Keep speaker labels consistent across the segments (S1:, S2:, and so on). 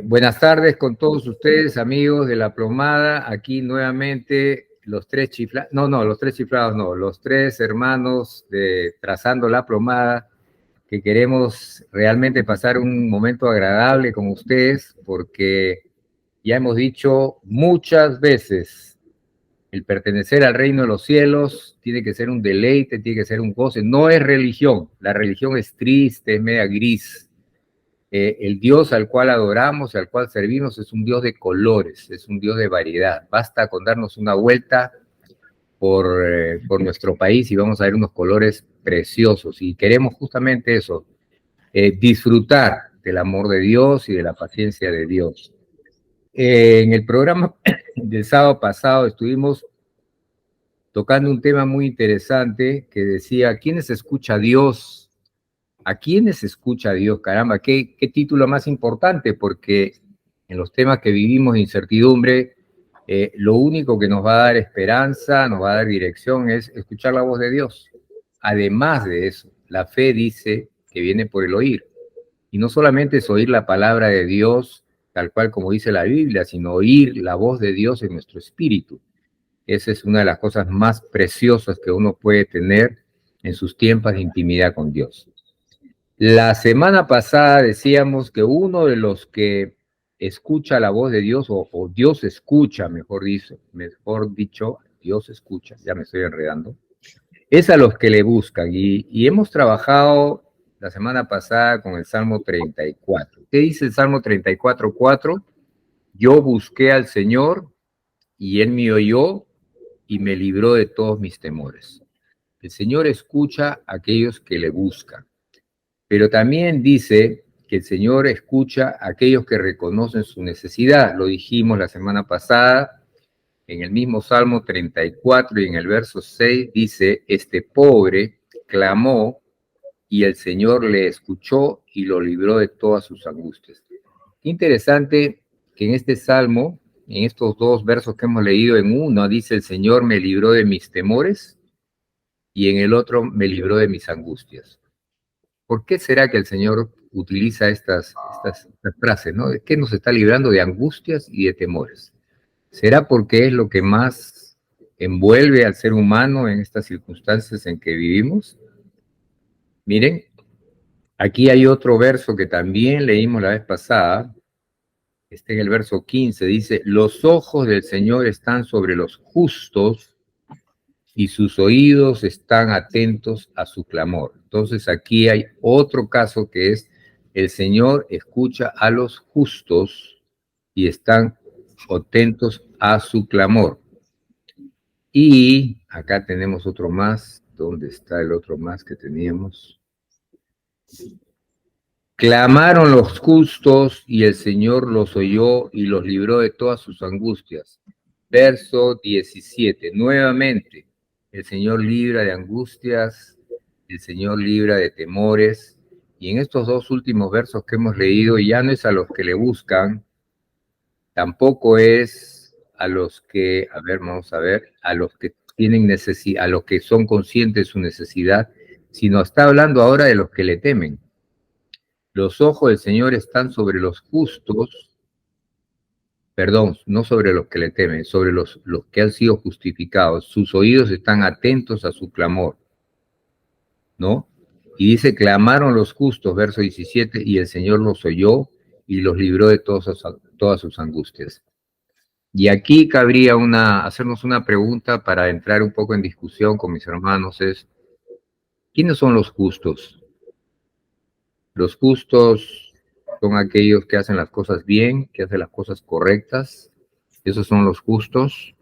S1: Buenas tardes con todos ustedes, amigos de La Plomada. Aquí nuevamente los tres chiflados, los tres hermanos de Trazando La Plomada, que queremos realmente pasar un momento agradable con ustedes, porque ya hemos dicho muchas veces, el pertenecer al reino de los cielos tiene que ser un deleite, tiene que ser un goce. No es religión, la religión es triste, es media gris. El Dios al cual adoramos, al cual servimos, es un Dios de colores, es un Dios de variedad. Basta con darnos una vuelta por nuestro país y vamos a ver unos colores preciosos. Y queremos justamente eso, disfrutar del amor de Dios y de la paciencia de Dios. En el programa del sábado pasado estuvimos tocando un tema muy interesante que decía, ¿quiénes escucha a Dios? ¿A quiénes escucha a Dios? Caramba, ¿qué título más importante? Porque en los temas que vivimos de incertidumbre, lo único que nos va a dar esperanza, nos va a dar dirección, es escuchar la voz de Dios. Además de eso, la fe dice que viene por el oír. Y no solamente es oír la palabra de Dios, tal cual como dice la Biblia, sino oír la voz de Dios en nuestro espíritu. Esa es una de las cosas más preciosas que uno puede tener en sus tiempos de intimidad con Dios. La semana pasada decíamos que uno de los que escucha la voz de Dios, o Dios escucha, mejor dicho, Dios escucha, ya me estoy enredando, es a los que le buscan. Y hemos trabajado la semana pasada con el Salmo 34. ¿Qué dice el Salmo 34:4? Yo busqué al Señor y Él me oyó y me libró de todos mis temores. El Señor escucha a aquellos que le buscan. Pero también dice que el Señor escucha a aquellos que reconocen su necesidad. Lo dijimos la semana pasada, en el mismo Salmo 34 y en el verso 6 dice, este pobre clamó y el Señor le escuchó y lo libró de todas sus angustias. Qué interesante que en este Salmo, en estos dos versos que hemos leído, en uno dice el Señor me libró de mis temores y en el otro me libró de mis angustias. ¿Por qué será que el Señor utiliza estas frases, ¿no? ¿De qué nos está librando de angustias y de temores? ¿Será porque es lo que más envuelve al ser humano en estas circunstancias en que vivimos? Miren, aquí hay otro verso que también leímos la vez pasada, está en el verso 15, dice, los ojos del Señor están sobre los justos y sus oídos están atentos a su clamor. Entonces aquí hay otro caso que es el Señor escucha a los justos y están atentos a su clamor. Y acá tenemos otro más. ¿Dónde está el otro más que teníamos? Clamaron los justos y el Señor los oyó y los libró de todas sus angustias. Verso 17. Nuevamente, el Señor libra de angustias, el Señor libra de temores. Y en estos dos últimos versos que hemos leído, ya no es a los que le buscan, tampoco es a los que, a los que tienen necesidad, a los que son conscientes de su necesidad, sino está hablando ahora de los que le temen. Los ojos del Señor están sobre los justos, perdón, no sobre los que le temen, sobre los que han sido justificados. Sus oídos están atentos a su clamor, ¿no? Y dice, clamaron los justos, verso 17, y el Señor los oyó y los libró de todas sus angustias. Y aquí cabría hacernos una pregunta para entrar un poco en discusión con mis hermanos, es, ¿quiénes son los justos? Los justos son aquellos que hacen las cosas bien, que hacen las cosas correctas. Esos son los justos.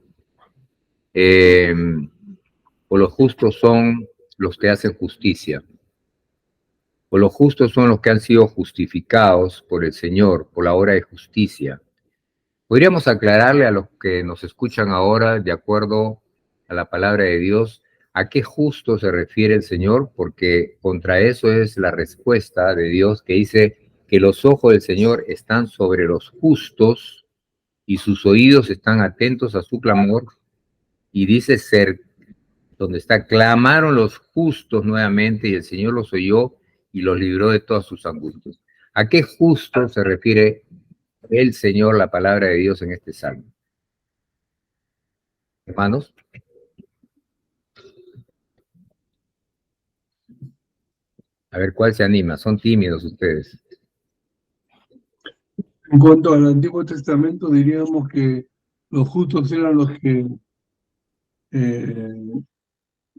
S1: O los justos son los que hacen justicia. O los justos son los que han sido justificados por el Señor, por la obra de justicia. Podríamos aclararle a los que nos escuchan ahora, de acuerdo a la palabra de Dios, a qué justo se refiere el Señor, porque contra eso es la respuesta de Dios que dice que los ojos del Señor están sobre los justos y sus oídos están atentos a su clamor. Y dice donde está, clamaron los justos nuevamente y el Señor los oyó y los libró de todas sus angustias. ¿A qué justo se refiere el Señor la palabra de Dios en este salmo. Hermanos. A ver, ¿cuál se anima? Son tímidos ustedes.
S2: En cuanto al Antiguo Testamento, diríamos que los justos eran los que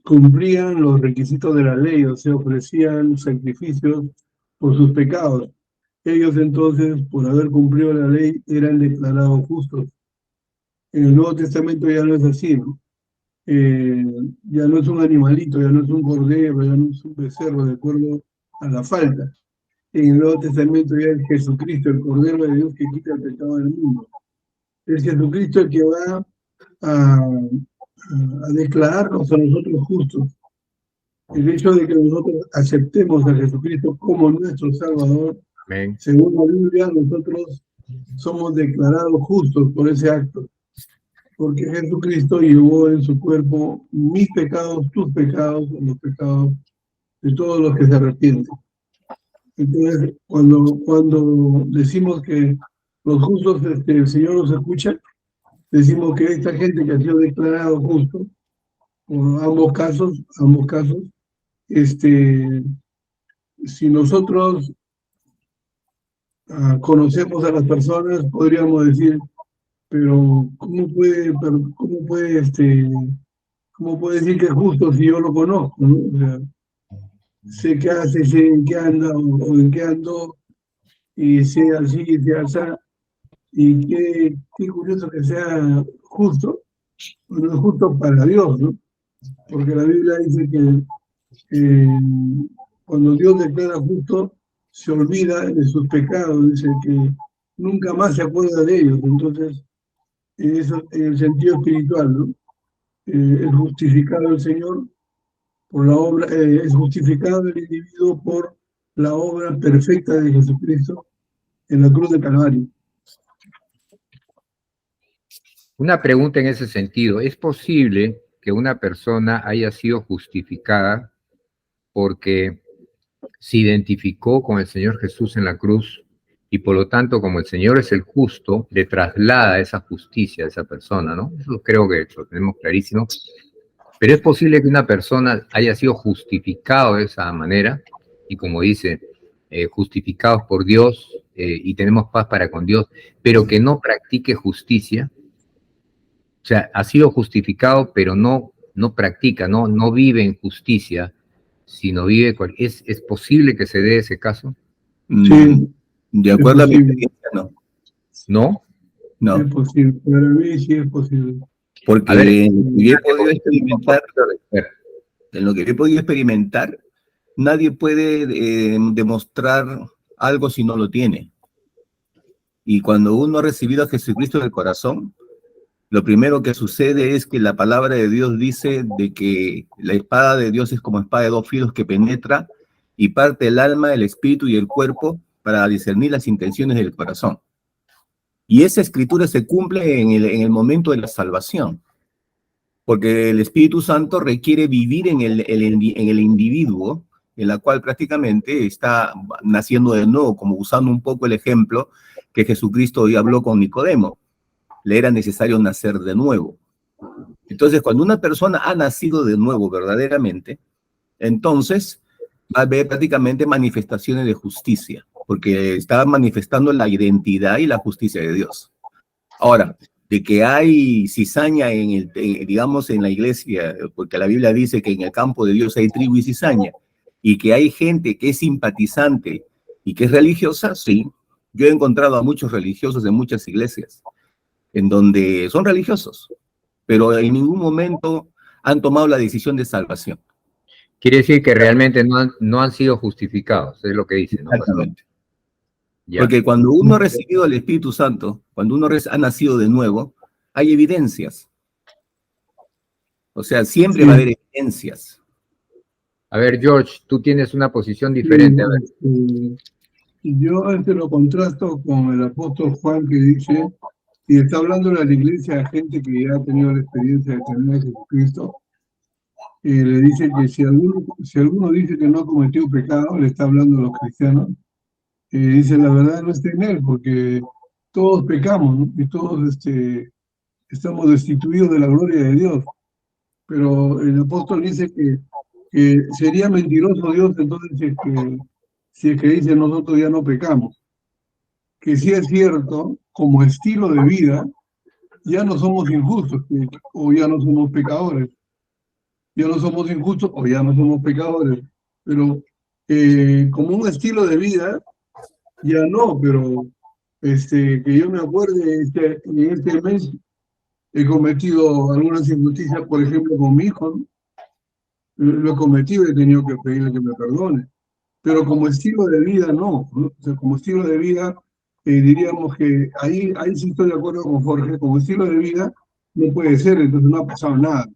S2: cumplían los requisitos de la ley, o sea, ofrecían sacrificios por sus pecados. Ellos entonces, por haber cumplido la ley, eran declarados justos. En el Nuevo Testamento ya no es así, ¿no? Ya no es un animalito, ya no es un cordero, ya no es un becerro, de acuerdo a la falta. En el Nuevo Testamento ya es Jesucristo, el Cordero de Dios que quita el pecado del mundo. Es Jesucristo el que va a declararnos a nosotros justos. El hecho de que nosotros aceptemos a Jesucristo como nuestro Salvador,
S1: Amén.
S2: según la Biblia, nosotros somos declarados justos por ese acto. Porque Jesucristo llevó en su cuerpo mis pecados, tus pecados, los pecados de todos los que se arrepienten. Entonces, cuando decimos que los justos, el Señor los escucha, decimos que esta gente que ha sido declarado justo, por ambos casos, si nosotros conocemos a las personas, podríamos decir, pero ¿cómo puede decir que es justo si yo lo conozco, ¿no? O sea, sé qué hace, sé en qué anda o en qué ando, y sé así, sé así, y qué curioso que sea justo, no es justo para Dios, ¿no? Porque la Biblia dice que cuando Dios declara justo, se olvida de sus pecados, dice que nunca más se acuerda de ellos. Entonces, eso en el sentido espiritual, ¿no? Es justificado el Señor por la obra, es justificado el individuo por la obra perfecta de Jesucristo en la cruz de Calvario.
S1: Una pregunta en ese sentido. ¿Es posible que una persona haya sido justificada porque se identificó con el Señor Jesús en la cruz y por lo tanto, como el Señor es el justo, le traslada esa justicia a esa persona, ¿no? Eso creo que lo tenemos clarísimo. Pero es posible que una persona haya sido justificado de esa manera y como dice, justificados por Dios y tenemos paz para con Dios, pero que no practique justicia. O sea, ha sido justificado, pero no practica, no vive en justicia, sino vive... ¿Es posible que se dé ese caso?
S2: Sí,
S3: de acuerdo a mi experiencia, no.
S1: ¿No?
S3: No.
S2: Es posible, para mí sí es posible.
S3: Porque
S1: ver,
S3: yo he podido experimentar, en lo que yo he podido experimentar, nadie puede demostrar algo si no lo tiene. Y cuando uno ha recibido a Jesucristo en el corazón, lo primero que sucede es que la palabra de Dios dice de que la espada de Dios es como espada de dos filos que penetra y parte el alma, el espíritu y el cuerpo para discernir las intenciones del corazón. Y esa escritura se cumple en el momento de la salvación, porque el Espíritu Santo requiere vivir en el individuo, en la cual prácticamente está naciendo de nuevo, como usando un poco el ejemplo que Jesucristo hoy habló con Nicodemo. Le era necesario nacer de nuevo. Entonces, cuando una persona ha nacido de nuevo verdaderamente, entonces va a haber prácticamente manifestaciones de justicia, porque está manifestando la identidad y la justicia de Dios. Ahora, de que hay cizaña digamos, en la iglesia, porque la Biblia dice que en el campo de Dios hay trigo y cizaña, y que hay gente que es simpatizante y que es religiosa, sí. Yo he encontrado a muchos religiosos en muchas iglesias, en donde son religiosos, pero en ningún momento han tomado la decisión de salvación.
S1: Quiere decir que realmente no han sido justificados, es lo que dice, ¿no?
S3: Exactamente. Porque cuando uno ha recibido el Espíritu Santo, cuando uno ha nacido de nuevo, hay evidencias. O sea, siempre va a haber evidencias.
S1: A ver, George, tú tienes una posición diferente. A ver.
S2: Yo lo contrasto con el apóstol Juan que dice, y está hablando de la iglesia a gente que ya ha tenido la experiencia de tener a Jesucristo, le dice que si alguno dice que no ha cometido pecado, le está hablando a los cristianos, dice la verdad no está en él, porque todos pecamos, ¿no? Y todos estamos destituidos de la gloria de Dios. Pero el apóstol dice que sería mentiroso Dios entonces si es que dice nosotros ya no pecamos. Que sí es cierto, como estilo de vida, ya no somos injustos o ya no somos pecadores. Ya no somos injustos o ya no somos pecadores. Pero como un estilo de vida, ya no, pero que yo me acuerde, en este mes he cometido algunas injusticias, por ejemplo, con mi hijo, ¿no? Lo he cometido y he tenido que pedirle que me perdone. Pero como estilo de vida, no, ¿no? O sea, como estilo de vida, diríamos que ahí sí estoy de acuerdo con Jorge, como estilo de vida no puede ser, entonces no ha pasado nada.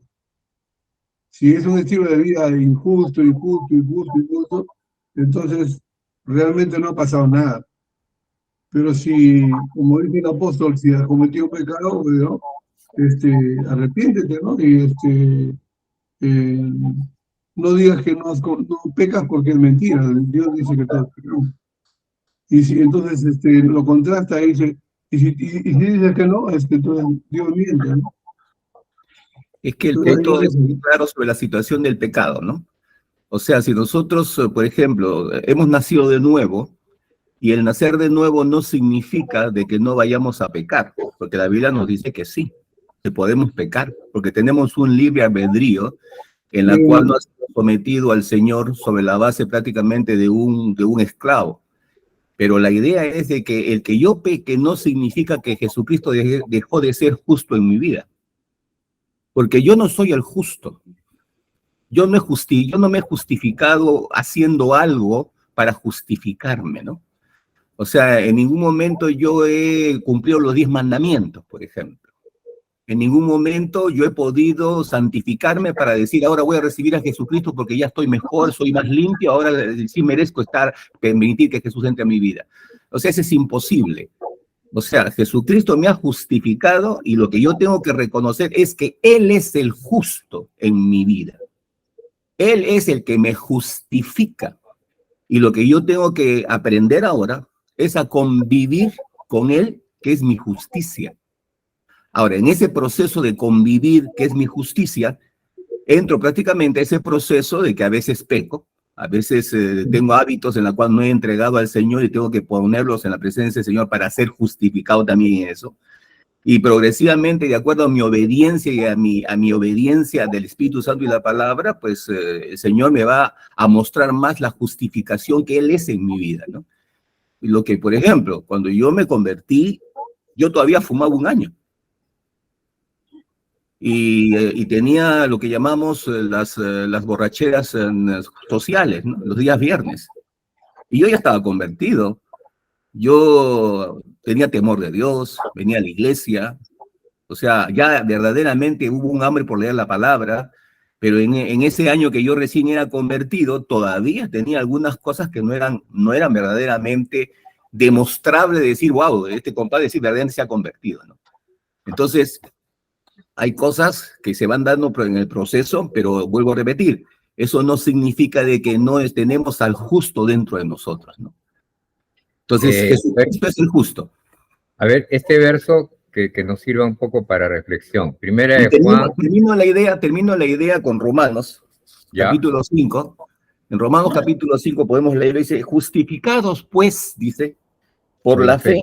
S2: Si es un estilo de vida injusto, injusto, injusto, injusto, entonces realmente no ha pasado nada. Pero si, como dice el apóstol, si has cometido un pecado, ¿no? Arrepiéntete, ¿no? Y eh, no digas que no pecas porque es mentira. Dios dice que todos pecamos. Y si entonces lo contrasta y dice, y si dices que no, entonces Dios miente, ¿no?
S3: Es que el
S2: Entonces,
S3: punto es muy claro sobre la situación del pecado, ¿no? O sea, si nosotros, por ejemplo, hemos nacido de nuevo, y el nacer de nuevo no significa de que no vayamos a pecar, porque la Biblia nos dice que sí, que podemos pecar, porque tenemos un libre albedrío en la cual no ha sido sometido al Señor sobre la base prácticamente de un esclavo. Pero la idea es de que el que yo peque no significa que Jesucristo dejó de ser justo en mi vida, porque yo no soy el justo. Yo no me he justificado haciendo algo para justificarme, ¿no? O sea, en ningún momento yo he cumplido los 10 mandamientos, por ejemplo. En ningún momento yo he podido santificarme para decir, ahora voy a recibir a Jesucristo porque ya estoy mejor, soy más limpio, ahora sí merezco permitir que Jesús entre a mi vida. O sea, eso es imposible. O sea, Jesucristo me ha justificado y lo que yo tengo que reconocer es que Él es el justo en mi vida. Él es el que me justifica. Y lo que yo tengo que aprender ahora es a convivir con Él, que es mi justicia. Ahora, en ese proceso de convivir, que es mi justicia, entro prácticamente a ese proceso de que a veces peco, a veces tengo hábitos en los cuales no he entregado al Señor y tengo que ponerlos en la presencia del Señor para ser justificado también en eso. Y progresivamente, de acuerdo a mi obediencia y a mi obediencia del Espíritu Santo y la palabra, pues el Señor me va a mostrar más la justificación que Él es en mi vida, ¿no? Y lo que, por ejemplo, cuando yo me convertí, yo todavía fumaba un año. Y tenía lo que llamamos las borracheras sociales, ¿no? Los días viernes. Y yo ya estaba convertido. Yo tenía temor de Dios, venía a la iglesia. O sea, ya verdaderamente hubo un hambre por leer la palabra, pero en ese año que yo recién era convertido, todavía tenía algunas cosas que no eran verdaderamente demostrables de decir, wow, este compadre sí verdaderamente se ha convertido, ¿no? Entonces, hay cosas que se van dando en el proceso, pero vuelvo a repetir, eso no significa de que no tenemos al justo dentro de nosotros, ¿no? Entonces, Jesucristo es el justo.
S1: A ver, este verso que nos sirva un poco para reflexión. Primera de Juan.
S3: Termino la idea con Romanos, ¿ya? Capítulo 5. En Romanos capítulo 5 podemos leer, dice, justificados pues, dice, por la fe,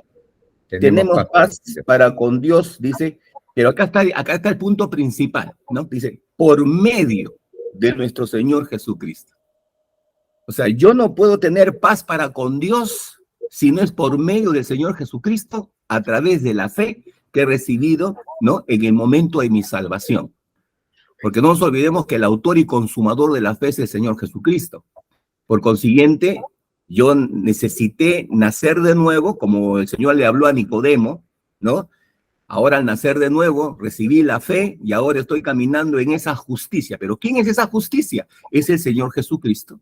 S3: tenemos paz para con Dios, dice, pero acá está el punto principal, ¿no? Dice, por medio de nuestro Señor Jesucristo. O sea, yo no puedo tener paz para con Dios si no es por medio del Señor Jesucristo, a través de la fe que he recibido, ¿no? En el momento de mi salvación. Porque no nos olvidemos que el autor y consumador de la fe es el Señor Jesucristo. Por consiguiente, yo necesité nacer de nuevo, como el Señor le habló a Nicodemo, ¿no? Ahora al nacer de nuevo, recibí la fe y ahora estoy caminando en esa justicia. ¿Pero quién es esa justicia? Es el Señor Jesucristo,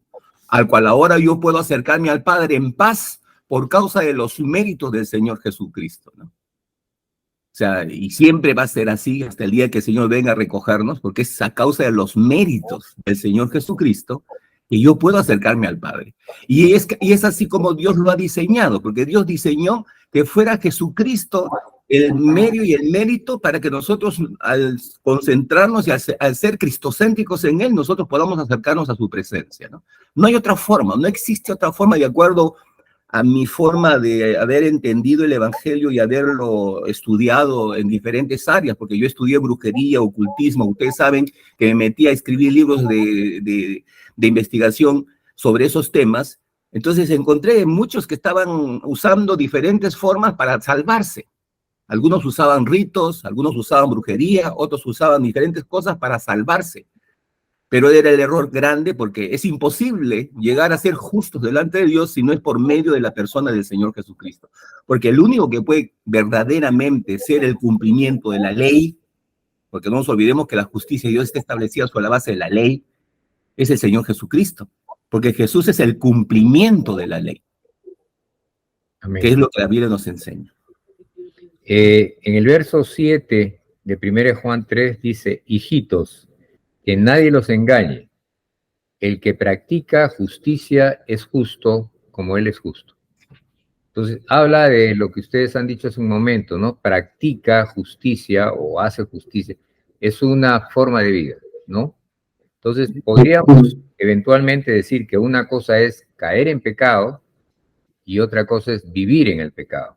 S3: al cual ahora yo puedo acercarme al Padre en paz por causa de los méritos del Señor Jesucristo, ¿no? O sea, y siempre va a ser así hasta el día que el Señor venga a recogernos, porque es a causa de los méritos del Señor Jesucristo que yo puedo acercarme al Padre. Y es así como Dios lo ha diseñado, porque Dios diseñó que fuera Jesucristo el medio y el mérito para que nosotros, al concentrarnos y al ser cristocéntricos en Él, nosotros podamos acercarnos a su presencia, ¿no? No hay otra forma, no existe otra forma, de acuerdo a mi forma de haber entendido el Evangelio y haberlo estudiado en diferentes áreas, porque yo estudié brujería, ocultismo, ustedes saben que me metí a escribir libros de investigación sobre esos temas. Entonces encontré muchos que estaban usando diferentes formas para salvarse. Algunos usaban ritos, algunos usaban brujería, otros usaban diferentes cosas para salvarse. Pero era el error grande, porque es imposible llegar a ser justos delante de Dios si no es por medio de la persona del Señor Jesucristo. Porque el único que puede verdaderamente ser el cumplimiento de la ley, porque no nos olvidemos que la justicia de Dios está establecida sobre la base de la ley, es el Señor Jesucristo. Porque Jesús es el cumplimiento de la ley. Amén. Que es lo que la Biblia nos enseña.
S1: En el verso 7 de 1 Juan 3 dice: hijitos, que nadie los engañe. El que practica justicia es justo como Él es justo. Entonces, habla de lo que ustedes han dicho hace un momento, ¿no? Practica justicia o hace justicia. Es una forma de vida, ¿no? Entonces, podríamos eventualmente decir que una cosa es caer en pecado y otra cosa es vivir en el pecado.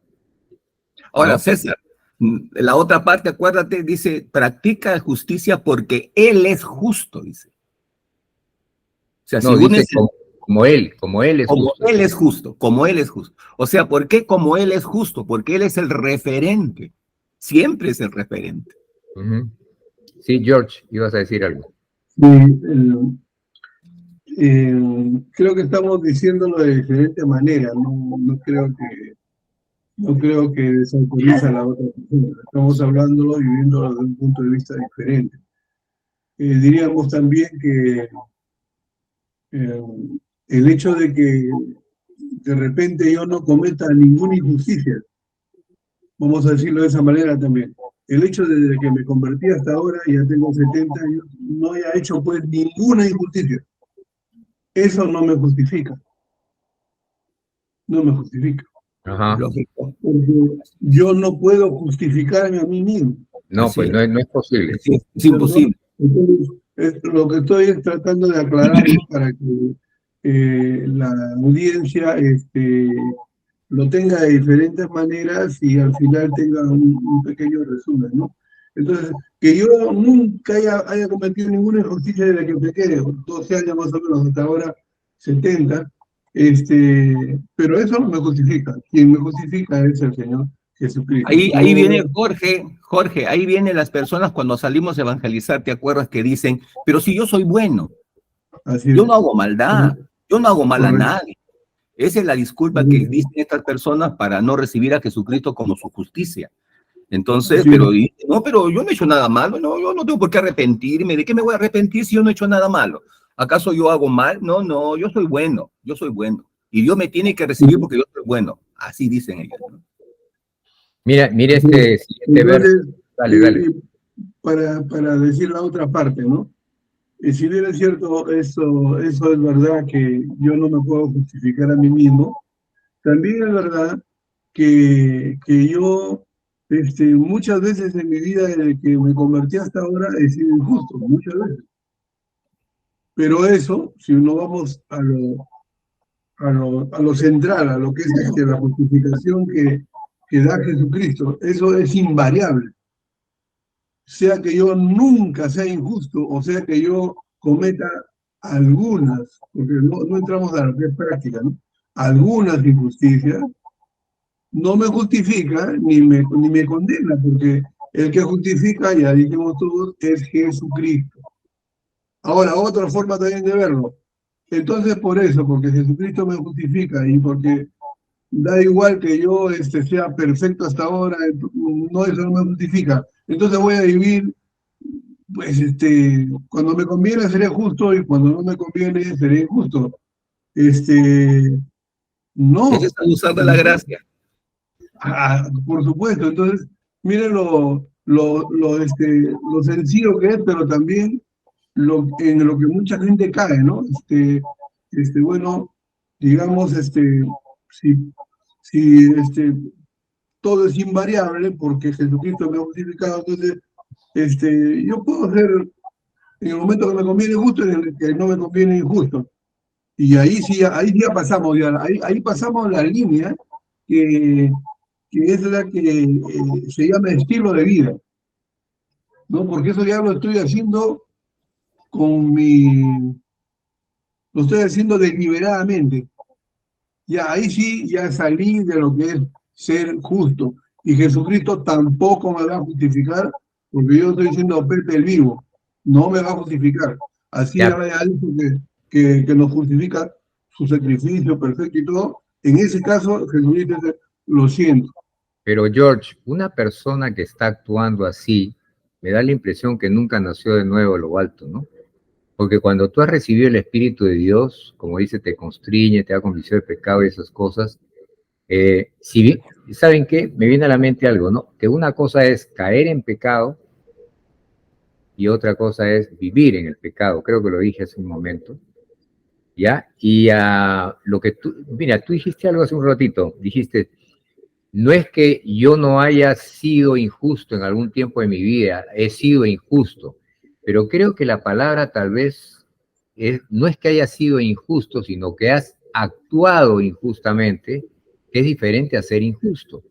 S3: Ahora, ¿no? César, la otra parte, acuérdate, dice, practica justicia porque Él es justo, dice. O sea,
S1: no,
S3: según
S1: dice como Él es justo.
S3: Como Él es justo, como Él es justo. O sea, ¿por qué como Él es justo? Porque Él es el referente. Siempre es el referente.
S1: Sí, George, ibas a decir algo.
S2: Creo que estamos diciéndolo de diferente manera. No creo que desautoriza a la otra persona. Estamos hablándolo y viéndolo desde un punto de vista diferente. Diríamos también que el hecho de que de repente yo no cometa ninguna injusticia, vamos a decirlo de esa manera también. El hecho de desde que me convertí hasta ahora, ya tengo 70 años, no haya hecho pues ninguna injusticia. Eso no me justifica. No me justifica.
S1: Ajá.
S2: Lógico. Porque yo no puedo justificarme a mí mismo.
S1: No, así pues no es posible.
S3: Es imposible.
S2: Entonces, lo que estoy es tratando de aclararlo para que la audiencia lo tenga de diferentes maneras y al final tenga un pequeño resumen, ¿no? Entonces, que yo nunca haya cometido ninguna injusticia desde que pequé, 12 años más o menos, hasta ahora 70, pero eso no me justifica. Quien me justifica es el Señor Jesucristo.
S3: Ahí viene Jorge, ahí vienen las personas cuando salimos a evangelizar, ¿te acuerdas que dicen, pero si yo soy bueno, yo no hago maldad, yo no hago mal a nadie? Esa es la disculpa que dicen estas personas para no recibir a Jesucristo como su justicia. Entonces, pero yo no he hecho nada malo, no, yo no tengo por qué arrepentirme. ¿De qué me voy a arrepentir si yo no he hecho nada malo? ¿Acaso yo hago mal? No, yo soy bueno, y Dios me tiene que recibir porque yo soy bueno. Así dicen ellos, ¿no?
S1: Mira este siguiente verso. Dale.
S2: Para decir la otra parte, ¿no? Si bien es cierto, eso es verdad que yo no me puedo justificar a mí mismo, también es verdad que yo muchas veces en mi vida, desde que me convertí hasta ahora, he sido injusto, muchas veces. Pero eso, si no vamos a lo central, a lo que es la justificación que da Jesucristo, eso es invariable. Sea que yo nunca sea injusto, o sea que yo cometa algunas, porque no entramos a lo que es práctica, ¿no? Algunas injusticias, no me justifica ni me condena, porque el que justifica, ya dijimos todos, es Jesucristo. Ahora, otra forma también de verlo. Entonces, por eso, porque Jesucristo me justifica y porque da igual que yo sea perfecto hasta ahora, no, eso no me justifica. Entonces voy a vivir, pues, cuando me conviene seré justo y cuando no me conviene seré injusto. No.
S3: Es abusar de la gracia.
S2: Por supuesto. Entonces, miren lo sencillo que es, pero también en lo que mucha gente cae, ¿no? bueno, digamos, si, si todo es invariable porque Jesucristo me ha justificado, entonces, yo puedo ser en el momento que me conviene justo y en el que no me conviene injusto. Y ahí sí ya pasamos, ahí pasamos la línea que, que es la que se llama estilo de vida, ¿no? Porque eso ya lo estoy haciendo con lo estoy haciendo deliberadamente. Ya ahí sí, ya salí de lo que es ser justo. Y Jesucristo tampoco me va a justificar, porque yo estoy diciendo Pepe el vivo, no me va a justificar. Así
S1: Ya,
S2: haya dicho que nos justifica su sacrificio perfecto y todo. En ese caso, Jesucristo dice, lo siento.
S1: pero George, una persona que está actuando así, me da la impresión que nunca nació de nuevo a lo alto, ¿no? Porque cuando tú has recibido el Espíritu de Dios, como dice, te constriñe, te da convicción de pecado y esas cosas, si bien, ¿saben qué? Me viene a la mente algo, ¿no? Que una cosa es caer en pecado y otra cosa es vivir en el pecado. Creo que lo dije hace un momento, ¿ya? Y lo que tú, mira, tú dijiste algo hace un ratito, dijiste, no es que yo no haya sido injusto en algún tiempo de mi vida, he sido injusto, pero creo que la palabra tal vez no es que haya sido injusto, sino que has actuado injustamente, que es diferente a ser injusto.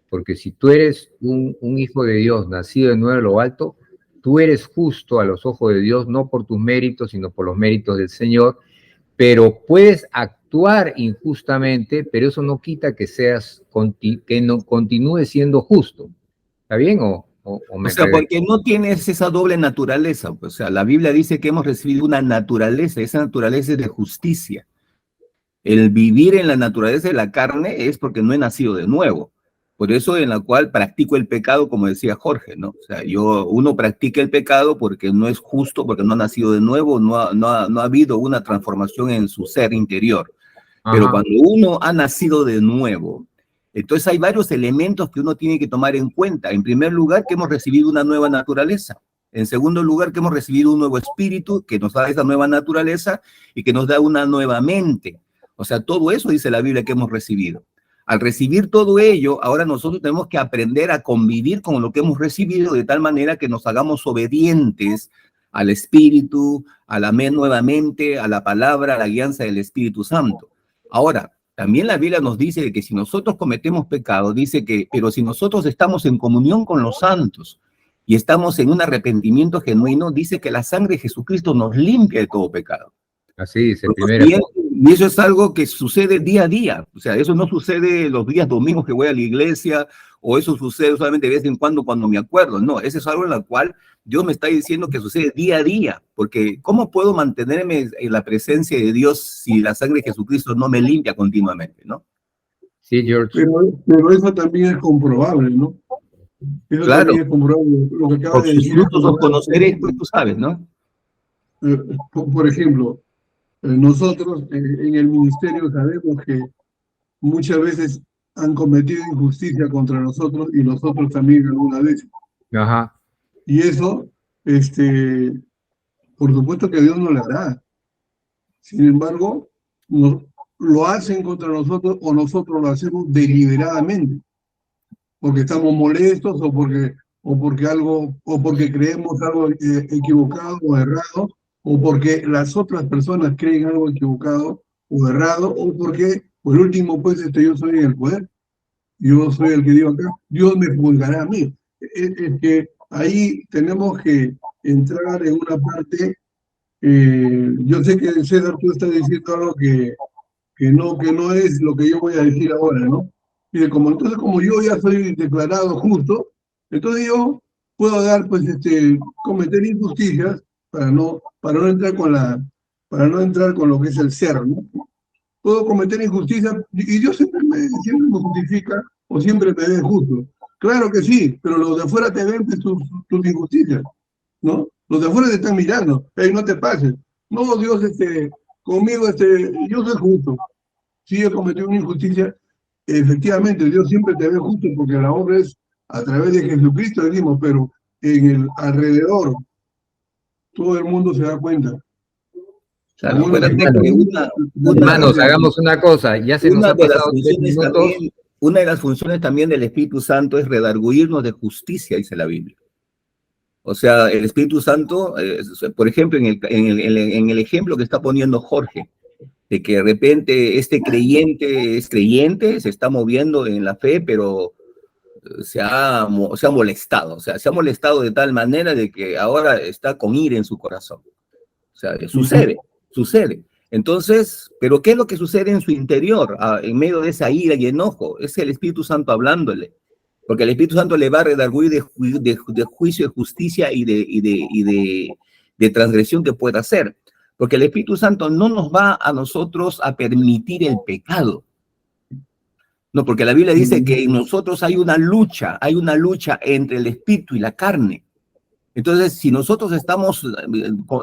S1: Porque si tú eres un hijo de Dios, nacido de nuevo en lo alto, tú eres justo a los ojos de Dios, no por tus méritos, sino por los méritos del Señor, pero puedes actuar injustamente, pero eso no quita que que no continúes siendo justo. ¿Está bien o
S3: O
S1: me
S3: sea,
S1: enredé?
S3: porque no tienes esa doble naturaleza. Pues, o sea, la Biblia dice que hemos recibido una naturaleza, esa naturaleza es de justicia. El vivir en la naturaleza de la carne es porque no he nacido de nuevo. Por eso en la cual practico el pecado, como decía Jorge, ¿no? O sea, uno practica el pecado porque no es justo, porque no ha nacido de nuevo, no ha habido una transformación en su ser interior. Pero
S1: Ajá.
S3: cuando uno ha nacido de nuevo, entonces hay varios elementos que uno tiene que tomar en cuenta. En primer lugar, que hemos recibido una nueva naturaleza. En segundo lugar, que hemos recibido un nuevo espíritu que nos da esa nueva naturaleza y que nos da una nueva mente. O sea, todo eso dice la Biblia que hemos recibido. Al recibir todo ello, ahora nosotros tenemos que aprender a convivir con lo que hemos recibido de tal manera que nos hagamos obedientes al Espíritu, a la nueva mente, a la palabra, a la guianza del Espíritu Santo. Ahora, también la Biblia nos dice que si nosotros cometemos pecado, dice que, pero si nosotros estamos en comunión con los santos y estamos en un arrepentimiento genuino, dice que la sangre de Jesucristo nos limpia de todo pecado.
S1: Así dice, primera.
S3: Y eso es algo que sucede día a día. O sea, eso no sucede los días domingos que voy a la iglesia, o eso sucede solamente de vez en cuando me acuerdo. No, eso es algo en la cual Dios me está diciendo que sucede día a día. Porque ¿cómo puedo mantenerme en la presencia de Dios si la sangre de Jesucristo no me limpia continuamente, no?
S1: Sí, George.
S2: Pero eso también es comprobable, ¿no? Eso
S3: Claro,
S2: también es comprobable. Lo que acaba
S3: por
S2: de
S3: sus
S2: decir es
S3: frutos os
S2: comprobable.
S3: conoceréis, pues tú sabes, ¿no?
S2: Por ejemplo, nosotros en el ministerio sabemos que muchas veces han cometido injusticia contra nosotros y nosotros también alguna vez.
S1: Ajá.
S2: Y eso, por supuesto que Dios no le hará. Sin embargo, lo hacen contra nosotros o nosotros lo hacemos deliberadamente, porque estamos molestos o porque creemos algo equivocado o errado, o porque las otras personas creen algo equivocado o errado, o porque, por último, pues yo soy el poder. Yo soy el que digo acá, Dios me juzgará a mí. Es que ahí tenemos que entrar en una parte, yo sé que César, tú estás diciendo algo que no es lo que yo voy a decir ahora, ¿no? Y entonces como yo ya soy declarado justo, entonces yo puedo dar, pues, cometer injusticias para no entrar para no entrar con lo que es el ser, ¿no? Puedo cometer injusticias y Dios siempre me justifica o siempre me ve justo. Claro que sí, pero los de afuera te ven pues, tus injusticias, ¿no? Los de afuera te están mirando, hey, no te pases. No, Dios, conmigo, yo soy justo. Si yo cometí una injusticia, efectivamente, Dios siempre te ve justo porque la obra es a través de Jesucristo, decimos, pero en el alrededor todo el mundo se da cuenta.
S3: Claro,
S2: Algunos
S3: acuérdate
S1: Hermano,
S3: que
S1: hermanos, hagamos una cosa, ya se nos
S3: una
S1: ha
S3: de las
S1: pasado 3
S3: funciones
S1: minutos.
S3: también, una de las funciones también del Espíritu Santo es redarguirnos de justicia, dice la Biblia. O sea, el Espíritu Santo, por ejemplo, en el ejemplo que está poniendo Jorge, de que de repente este creyente es creyente, se está moviendo en la fe, pero se ha molestado, o sea, se ha molestado de tal manera de que ahora está con ira en su corazón. O sea, sucede. Entonces, ¿pero qué es lo que sucede en su interior, en medio de esa ira y enojo? Es el Espíritu Santo hablándole. Porque el Espíritu Santo le va a redarguir de juicio, de justicia de transgresión que pueda hacer. Porque el Espíritu Santo no nos va a nosotros a permitir el pecado. No, porque la Biblia dice que en nosotros hay una lucha entre el Espíritu y la carne. Entonces, si nosotros estamos,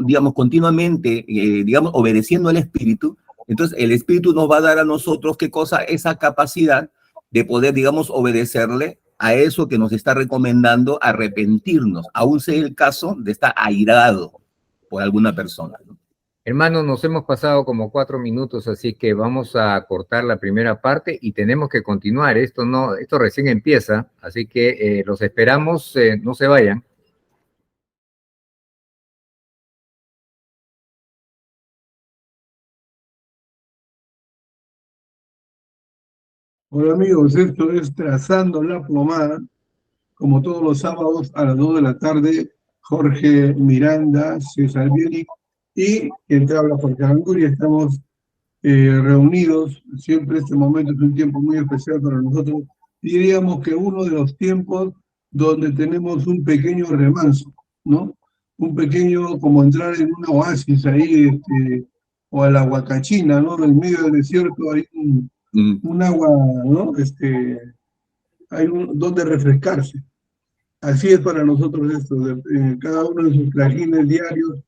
S3: digamos, continuamente, digamos, obedeciendo al Espíritu, entonces el Espíritu nos va a dar a nosotros, ¿qué cosa? Esa capacidad de poder, digamos, obedecerle a eso que nos está recomendando arrepentirnos, aún sea el caso de estar airado por alguna persona, ¿no?
S1: Hermanos, nos hemos pasado como 4 minutos, así que vamos a cortar la primera parte y tenemos que continuar. Esto recién empieza, así que los esperamos, no se vayan.
S2: Hola amigos, esto es Trazando la Plomada, como todos los sábados a las 2 de la tarde, Jorge Miranda, César Bielic y quien te habla, Jorge Anguri. Estamos reunidos, siempre este momento es un tiempo muy especial para nosotros. Diríamos que uno de los tiempos donde tenemos un pequeño remanso, ¿no? Un pequeño, como entrar en una oasis ahí, o a la Huacachina, ¿no? En medio del desierto hay un agua, ¿no? Hay donde refrescarse. Así es para nosotros esto, cada uno de sus trajines diarios,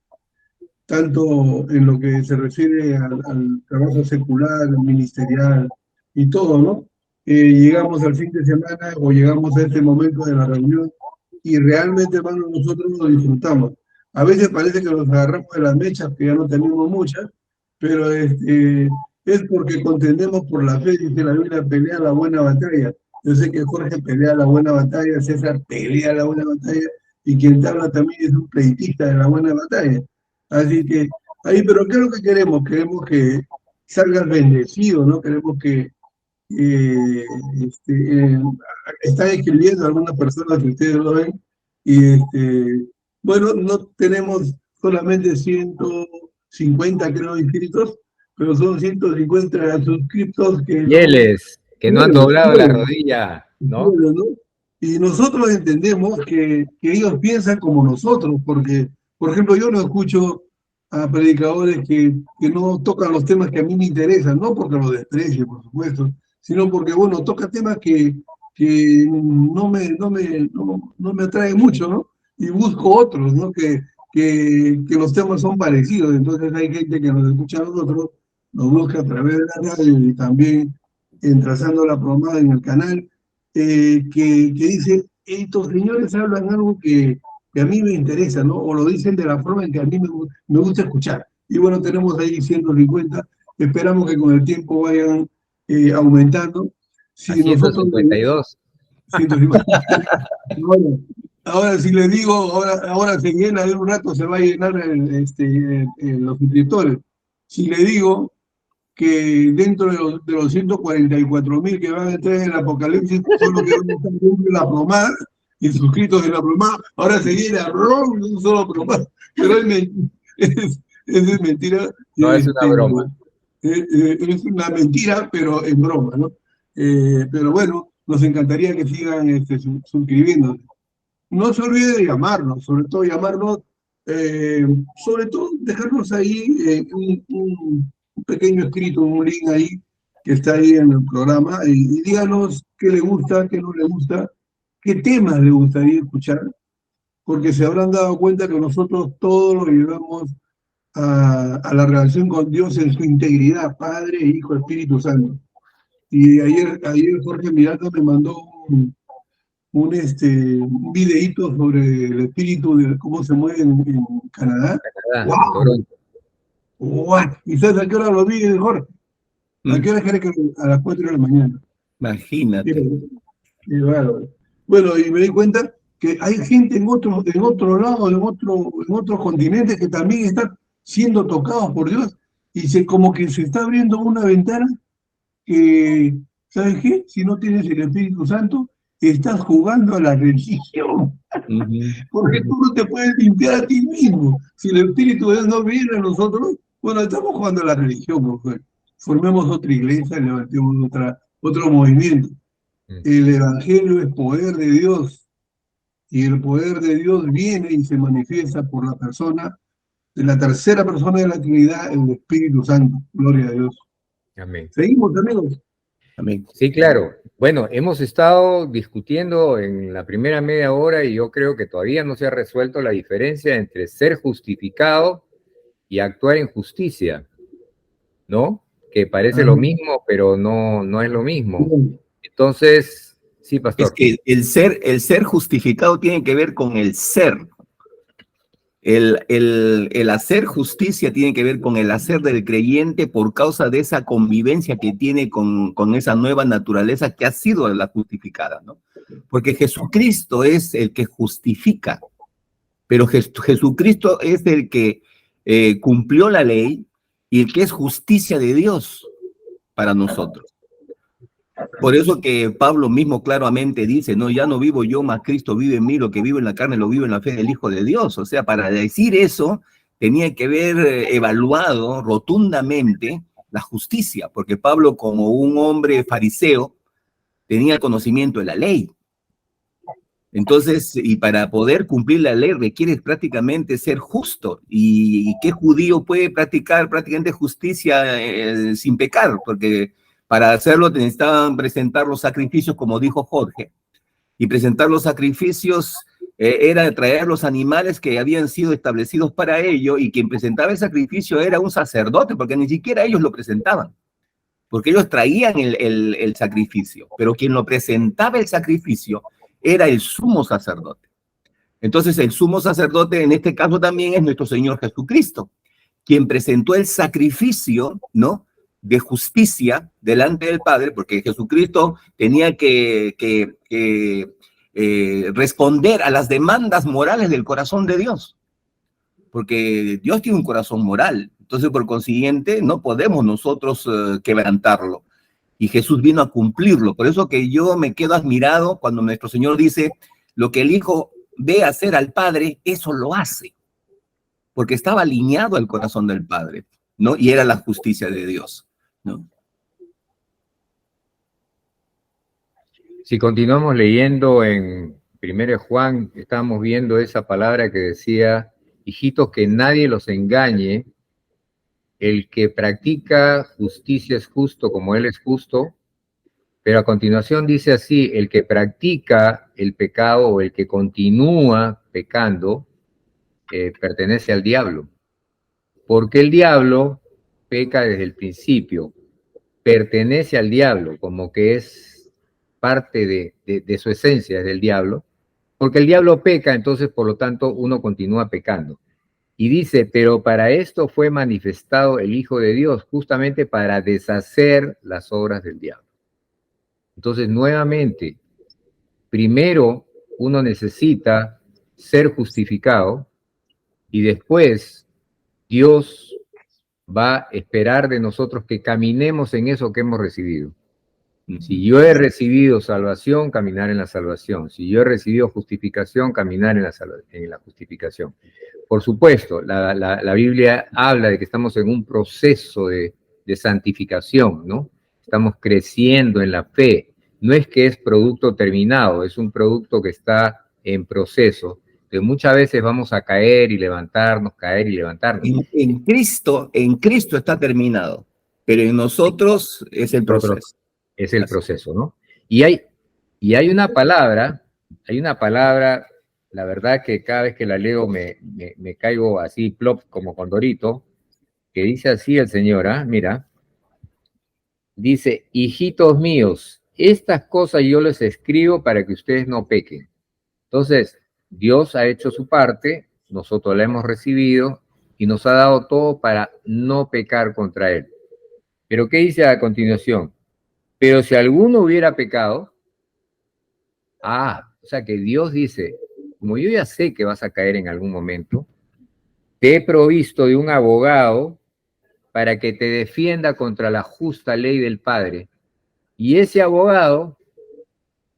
S2: tanto en lo que se refiere al trabajo secular, ministerial y todo, ¿no? Llegamos al fin de semana o llegamos a este momento de la reunión y realmente, hermano, nosotros lo disfrutamos. A veces parece que nos agarramos de las mechas, que ya no tenemos muchas, pero es porque contendemos por la fe, dice la Biblia, pelea la buena batalla. Yo sé que Jorge pelea la buena batalla, César pelea la buena batalla, y quien te habla también es un pleitista de la buena batalla. Así que, ahí, pero ¿qué es lo que queremos? Queremos que salgas bendecido, ¿no? Queremos que eh, este, eh, están escribiendo algunas personas que ustedes lo ven, y bueno, no tenemos solamente 150, creo, inscritos, pero son 150 suscriptos que son
S1: Fieles, que no han
S2: fieles,
S1: doblado la
S2: fieles,
S1: rodilla, ¿no?
S2: fieles, ¿no? Y nosotros entendemos que ellos piensan como nosotros, porque, por ejemplo, yo no escucho a predicadores que no tocan los temas que a mí me interesan, no porque los desprecie, por supuesto, sino porque, bueno, toca temas que no me atraen mucho, ¿no? Y busco otros, ¿no? Que los temas son parecidos. Entonces hay gente que nos escucha a nosotros, nos busca a través de la radio y también en Trazando la Plomada en el canal, que dicen, estos señores hablan algo que a mí me interesa, ¿no? O lo dicen de la forma en que a mí me gusta escuchar. Y bueno, tenemos ahí 150, esperamos que con el tiempo vayan aumentando.
S1: A
S2: Si nosotros...
S1: 152.
S2: 150. Bueno, ahora si le digo, ahora se llena, de un rato se va a llenar los suscriptores. Si le digo que dentro de los 144.000 que van a entrar en el Apocalipsis, son los que van a estar dentro de la plomada y suscritos en la plomada, ahora se llena un solo plomada. Pero es mentira.
S1: No es una broma.
S2: Es una mentira, pero en broma, ¿no? Pero bueno, nos encantaría que sigan suscribiéndose. No se olvide de llamarnos, sobre todo llamarnos, sobre todo dejarnos ahí un pequeño escrito, un link ahí que está ahí en el programa, y díganos qué le gusta, qué no le gusta, qué temas le gustaría escuchar, porque se habrán dado cuenta que nosotros todo lo llevamos a la relación con Dios en su integridad, Padre, Hijo, Espíritu Santo. Y ayer Jorge Miranda me mandó un videíto sobre el espíritu de cómo se mueve en Canadá.
S1: Canadá, en
S2: ¡Wow!
S1: Toronto.
S2: ¡What! ¿Y sabes a qué hora lo vi, Jorge? ¿A qué hora crees que a las 4 de la mañana?
S3: Imagínate.
S2: Qué bárbaro. Bueno, y me di cuenta que hay gente en otro lado, en otros continentes que también están siendo tocados por Dios y como que se está abriendo una ventana que, ¿sabes qué? Si no tienes el Espíritu Santo, estás jugando a la religión, porque tú no te puedes limpiar a ti mismo. Si el Espíritu de Dios no viene a nosotros, bueno, estamos jugando a la religión, mujer. Formemos otra iglesia, levantemos otro movimiento. El Evangelio es poder de Dios y el poder de Dios viene y se manifiesta por la persona, de la tercera persona de la Trinidad, el Espíritu Santo. Gloria a Dios.
S1: Amén.
S2: Seguimos, amigos.
S3: Amén.
S1: Sí, claro. Bueno, hemos estado discutiendo en la primera media hora y yo creo que todavía no se ha resuelto la diferencia entre ser justificado y actuar en justicia, ¿no? Que parece lo mismo, pero no es lo mismo. Entonces, sí,
S3: Es
S1: pastor.
S3: que el ser justificado tiene que ver con el ser. El hacer justicia tiene que ver con el hacer del creyente por causa de esa convivencia que tiene con esa nueva naturaleza que ha sido la justificada, ¿no? Porque Jesucristo es el que justifica, pero Jesucristo es el que cumplió la ley y el que es justicia de Dios para nosotros. Por eso que Pablo mismo claramente dice, no, ya no vivo yo, mas Cristo vive en mí, lo que vivo en la carne lo vivo en la fe del Hijo de Dios. O sea, para decir eso, tenía que haber evaluado rotundamente la justicia, porque Pablo, como un hombre fariseo, tenía conocimiento de la ley. Entonces, y para poder cumplir la ley requiere prácticamente ser justo. ¿Y qué judío puede practicar prácticamente justicia sin pecar? Porque para hacerlo necesitaban presentar los sacrificios, como dijo Jorge. Y presentar los sacrificios era traer los animales que habían sido establecidos para ello, y quien presentaba el sacrificio era un sacerdote, porque ni siquiera ellos lo presentaban, porque ellos traían el sacrificio, pero quien lo presentaba el sacrificio era el sumo sacerdote. Entonces el sumo sacerdote en este caso también es nuestro Señor Jesucristo, quien presentó el sacrificio, ¿no?, de justicia delante del Padre, porque Jesucristo tenía que responder a las demandas morales del corazón de Dios, porque Dios tiene un corazón moral. Entonces, por consiguiente, no podemos nosotros quebrantarlo. Y Jesús vino a cumplirlo. Por eso que yo me quedo admirado cuando nuestro Señor dice, lo que el Hijo ve hacer al Padre, eso lo hace. Porque estaba alineado al corazón del Padre, ¿no? Y era la justicia de Dios, ¿no?
S1: Si continuamos leyendo en 1 Juan, estamos viendo esa palabra que decía, hijitos, que nadie los engañe, el que practica justicia es justo como él es justo, pero a continuación dice así, el que practica el pecado o el que continúa pecando, pertenece al diablo, porque el diablo peca desde el principio, pertenece al diablo, como que es parte de su esencia, es del diablo, porque el diablo peca, entonces por lo tanto uno continúa pecando. Y dice, pero para esto fue manifestado el Hijo de Dios, justamente para deshacer las obras del diablo. Entonces, nuevamente, primero uno necesita ser justificado y después Dios va a esperar de nosotros que caminemos en eso que hemos recibido. Si yo he recibido salvación, caminar en la salvación. Si yo he recibido justificación, caminar en la justificación. Por supuesto, la Biblia habla de que estamos en un proceso de santificación, ¿no? Estamos creciendo en la fe. No es que es producto terminado, es un producto que está en proceso, que muchas veces vamos a caer y levantarnos, caer y levantarnos.
S3: En Cristo está terminado, pero en nosotros es el proceso.
S1: Es el proceso, ¿no? Y hay una palabra, la verdad que cada vez que la leo me caigo así, plop, como condorito, que dice así el Señor, mira, dice, hijitos míos, estas cosas yo les escribo para que ustedes no pequen. Entonces, Dios ha hecho su parte, nosotros la hemos recibido, y nos ha dado todo para no pecar contra Él. Pero ¿qué dice a continuación? Pero si alguno hubiera pecado, o sea que Dios dice, como yo ya sé que vas a caer en algún momento, te he provisto de un abogado para que te defienda contra la justa ley del Padre. Y ese abogado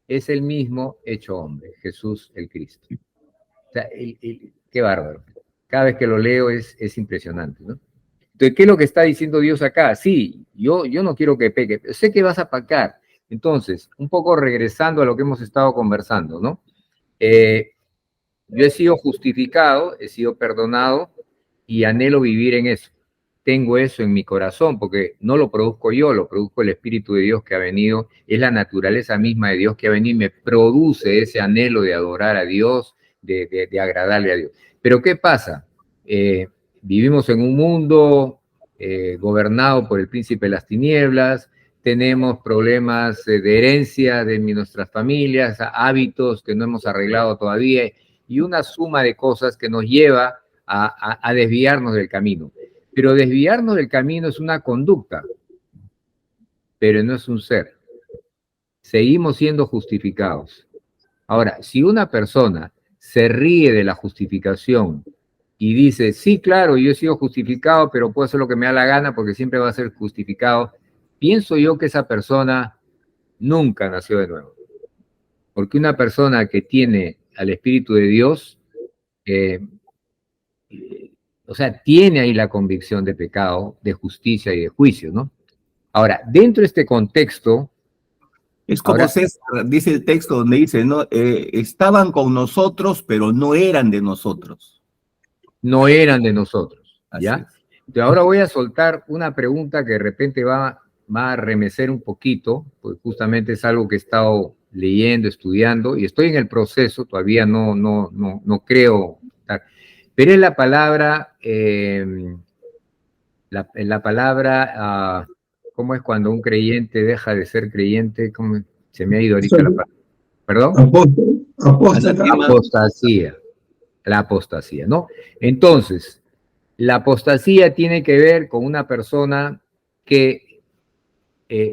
S1: es el mismo hecho hombre, Jesús el Cristo. O sea, qué bárbaro. Cada vez que lo leo es impresionante, ¿no? Entonces, ¿qué es lo que está diciendo Dios acá? Sí, yo no quiero que peque, pero sé que vas a pecar. Entonces, un poco regresando a lo que hemos estado conversando, ¿no? Yo he sido justificado, he sido perdonado y anhelo vivir en eso. Tengo eso en mi corazón porque no lo produzco yo, lo produzco el Espíritu de Dios que ha venido, es la naturaleza misma de Dios que ha venido y me produce ese anhelo de adorar a Dios, de agradarle a Dios. Pero ¿qué pasa? Vivimos en un mundo gobernado por el príncipe de las tinieblas, tenemos problemas de herencia de nuestras familias, hábitos que no hemos arreglado todavía y una suma de cosas que nos lleva a desviarnos del camino. Pero desviarnos del camino es una conducta, pero no es un ser. Seguimos siendo justificados. Ahora, si una persona se ríe de la justificación y dice, sí, claro, yo he sido justificado, pero puedo hacer lo que me da la gana porque siempre va a ser justificado, pienso yo que esa persona nunca nació de nuevo. Porque una persona que tiene al Espíritu de Dios, o sea, tiene ahí la convicción de pecado, de justicia y de juicio, ¿no? Ahora, dentro de este contexto...
S3: Es como ahora, César, dice el texto donde dice, ¿no? Estaban con nosotros, pero no eran de nosotros.
S1: No eran de nosotros, ¿ya? Entonces, ahora voy a soltar una pregunta que de repente va a remecer un poquito, pues justamente es algo que he estado leyendo, estudiando, y estoy en el proceso, todavía no creo, pero es la palabra, la palabra, ¿cómo es cuando un creyente deja de ser creyente? ¿Cómo? Se me ha ido ahorita la palabra. ¿Perdón? Apostasía. La apostasía, ¿no? Entonces, la apostasía tiene que ver con una persona que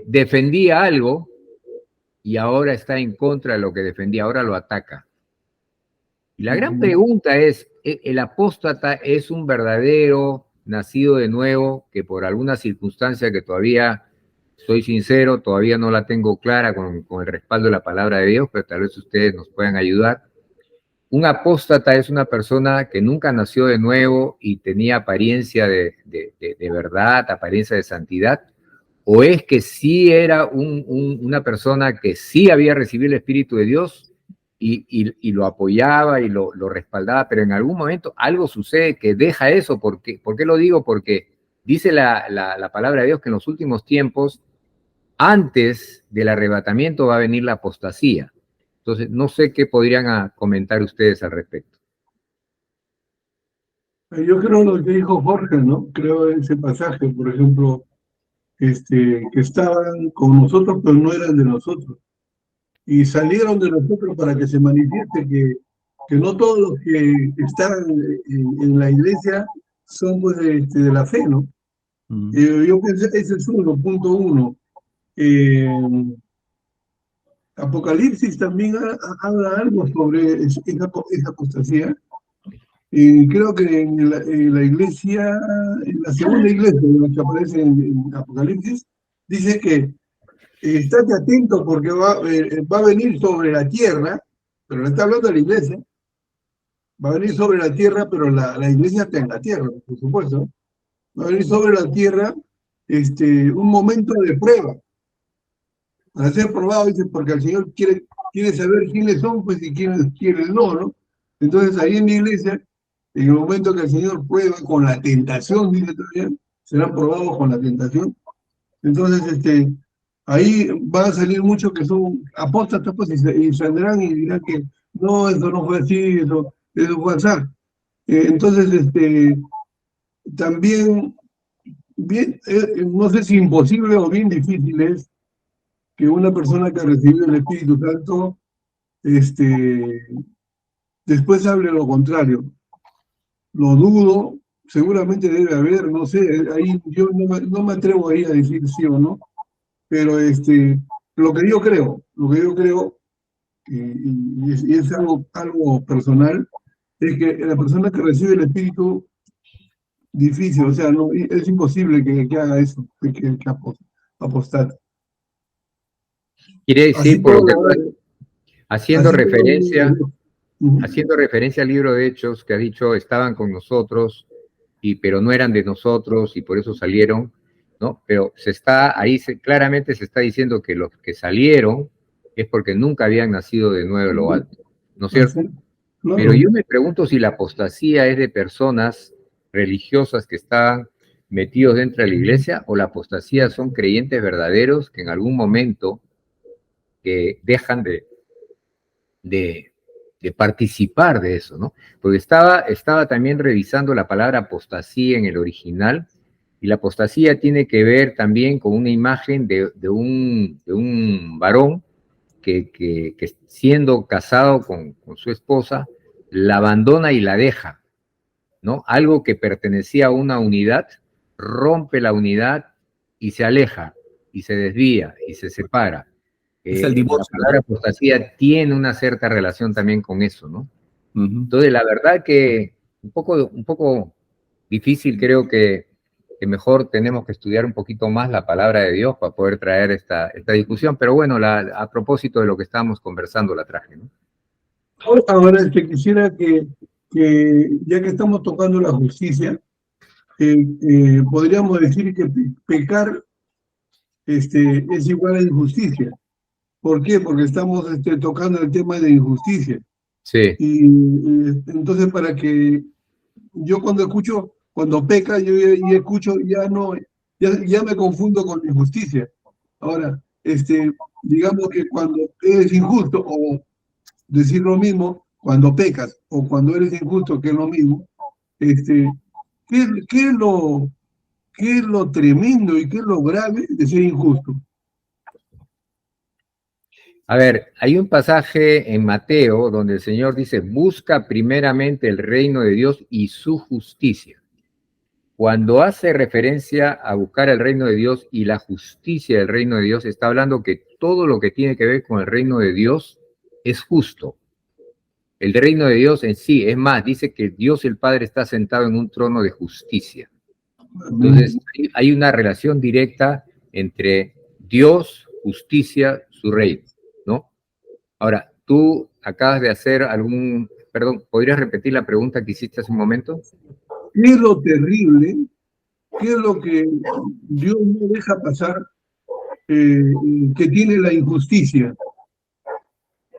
S1: defendía algo y ahora está en contra de lo que defendía, ahora lo ataca. Y la gran pregunta es, ¿el apóstata es un verdadero nacido de nuevo que por alguna circunstancia que todavía, soy sincero, todavía no la tengo clara con el respaldo de la palabra de Dios, pero tal vez ustedes nos puedan ayudar? Un apóstata es una persona que nunca nació de nuevo y tenía apariencia de verdad, apariencia de santidad, o es que sí era una persona que sí había recibido el Espíritu de Dios y lo apoyaba y lo respaldaba, pero en algún momento algo sucede que deja eso. ¿Por qué lo digo? Porque dice la palabra de Dios que en los últimos tiempos, antes del arrebatamiento va a venir la apostasía. Entonces, no sé qué podrían comentar ustedes al respecto.
S2: Yo creo lo que dijo Jorge, ¿no? Creo ese pasaje, por ejemplo, que estaban con nosotros, pero no eran de nosotros. Y salieron de nosotros para que se manifieste que no todos los que están en la iglesia son pues, de la fe, ¿no? Yo pensé, ese es punto uno. Apocalipsis también habla algo sobre esa apostasía. Creo que en la iglesia, en la segunda iglesia que aparece en Apocalipsis, dice que estate atento porque va a venir sobre la tierra, pero no está hablando de la iglesia, va a venir sobre la tierra, pero la iglesia está en la tierra, por supuesto. Va a venir sobre la tierra un momento de prueba. Para ser probado, dice, porque el Señor quiere saber quiénes son, pues, y quiénes no, ¿no? Entonces, ahí en la iglesia, en el momento que el Señor prueba con la tentación, dice todavía, serán probados con la tentación. Entonces, ahí van a salir muchos que son apóstatas, pues, y saldrán y dirán que no, eso no fue así, eso fue así. Entonces, también, bien, no sé si imposible o bien difícil es que una persona que ha recibido el Espíritu Santo, después hable lo contrario. Lo dudo seguramente debe haber, no sé, ahí yo no me atrevo ahí a decir sí o no, pero lo que yo creo, y es algo personal, es que la persona que recibe el espíritu difícil, o sea, no, es imposible que haga eso, que apostate.
S1: Quiere
S2: Así
S1: decir, por lo
S2: todo
S1: que
S2: lo
S1: haciendo
S2: así todo
S1: referencia,
S2: ujú.
S1: haciendo referencia al libro de Hechos que ha dicho, estaban con nosotros, pero no eran de nosotros y por eso salieron, ¿no? Pero claramente se está diciendo que los que salieron es porque nunca habían nacido de nuevo de lo alto, ¿no es cierto?
S2: Así,
S1: Pero
S2: claro.
S1: yo me pregunto si la apostasía es de personas religiosas que están metidos dentro de la iglesia o la apostasía son creyentes verdaderos que en algún momento dejan de, de participar de eso, ¿no? Porque estaba también revisando la palabra apostasía en el original, y la apostasía tiene que ver también con una imagen de un varón que siendo casado con su esposa, la abandona y la deja, ¿no? Algo que pertenecía a una unidad, rompe la unidad y se aleja, y se desvía, y se separa.
S3: Es el
S1: La
S3: divorcio,
S1: palabra
S3: ¿no?
S1: apostasía tiene una cierta relación también con eso, ¿no?
S3: Ujú.
S1: Entonces, la verdad que un poco difícil, creo que mejor tenemos que estudiar un poquito más la palabra de Dios para poder traer esta discusión, pero bueno, a propósito de lo que estábamos conversando la traje, ¿no?
S2: Ahora quisiera que, ya que estamos tocando la justicia, podríamos decir que pecar es igual a injusticia. ¿Por qué? Porque estamos tocando el tema de injusticia.
S1: Sí,
S2: Y entonces para que yo cuando peca, yo ya escucho, ya no, ya me confundo con injusticia. Ahora, digamos que cuando eres injusto, o decir lo mismo, cuando pecas, o cuando eres injusto, que es lo mismo, ¿qué, qué es lo, qué es lo tremendo y qué es lo grave de ser injusto?
S1: a ver, hay un pasaje en Mateo donde el Señor dice, busca primeramente el reino de Dios y su justicia. Cuando hace referencia a buscar el reino de Dios y la justicia del reino de Dios, está hablando que todo lo que tiene que ver con el reino de Dios es justo. El reino de Dios en sí, es más, dice que Dios el Padre está sentado en un trono de justicia. Entonces, hay una relación directa entre Dios, justicia, su reino, ¿no? Ahora, tú acabas de hacer perdón, ¿podrías repetir la pregunta que hiciste hace un momento?
S2: ¿Qué es lo terrible? ¿Qué es lo que Dios no deja pasar, que tiene la injusticia?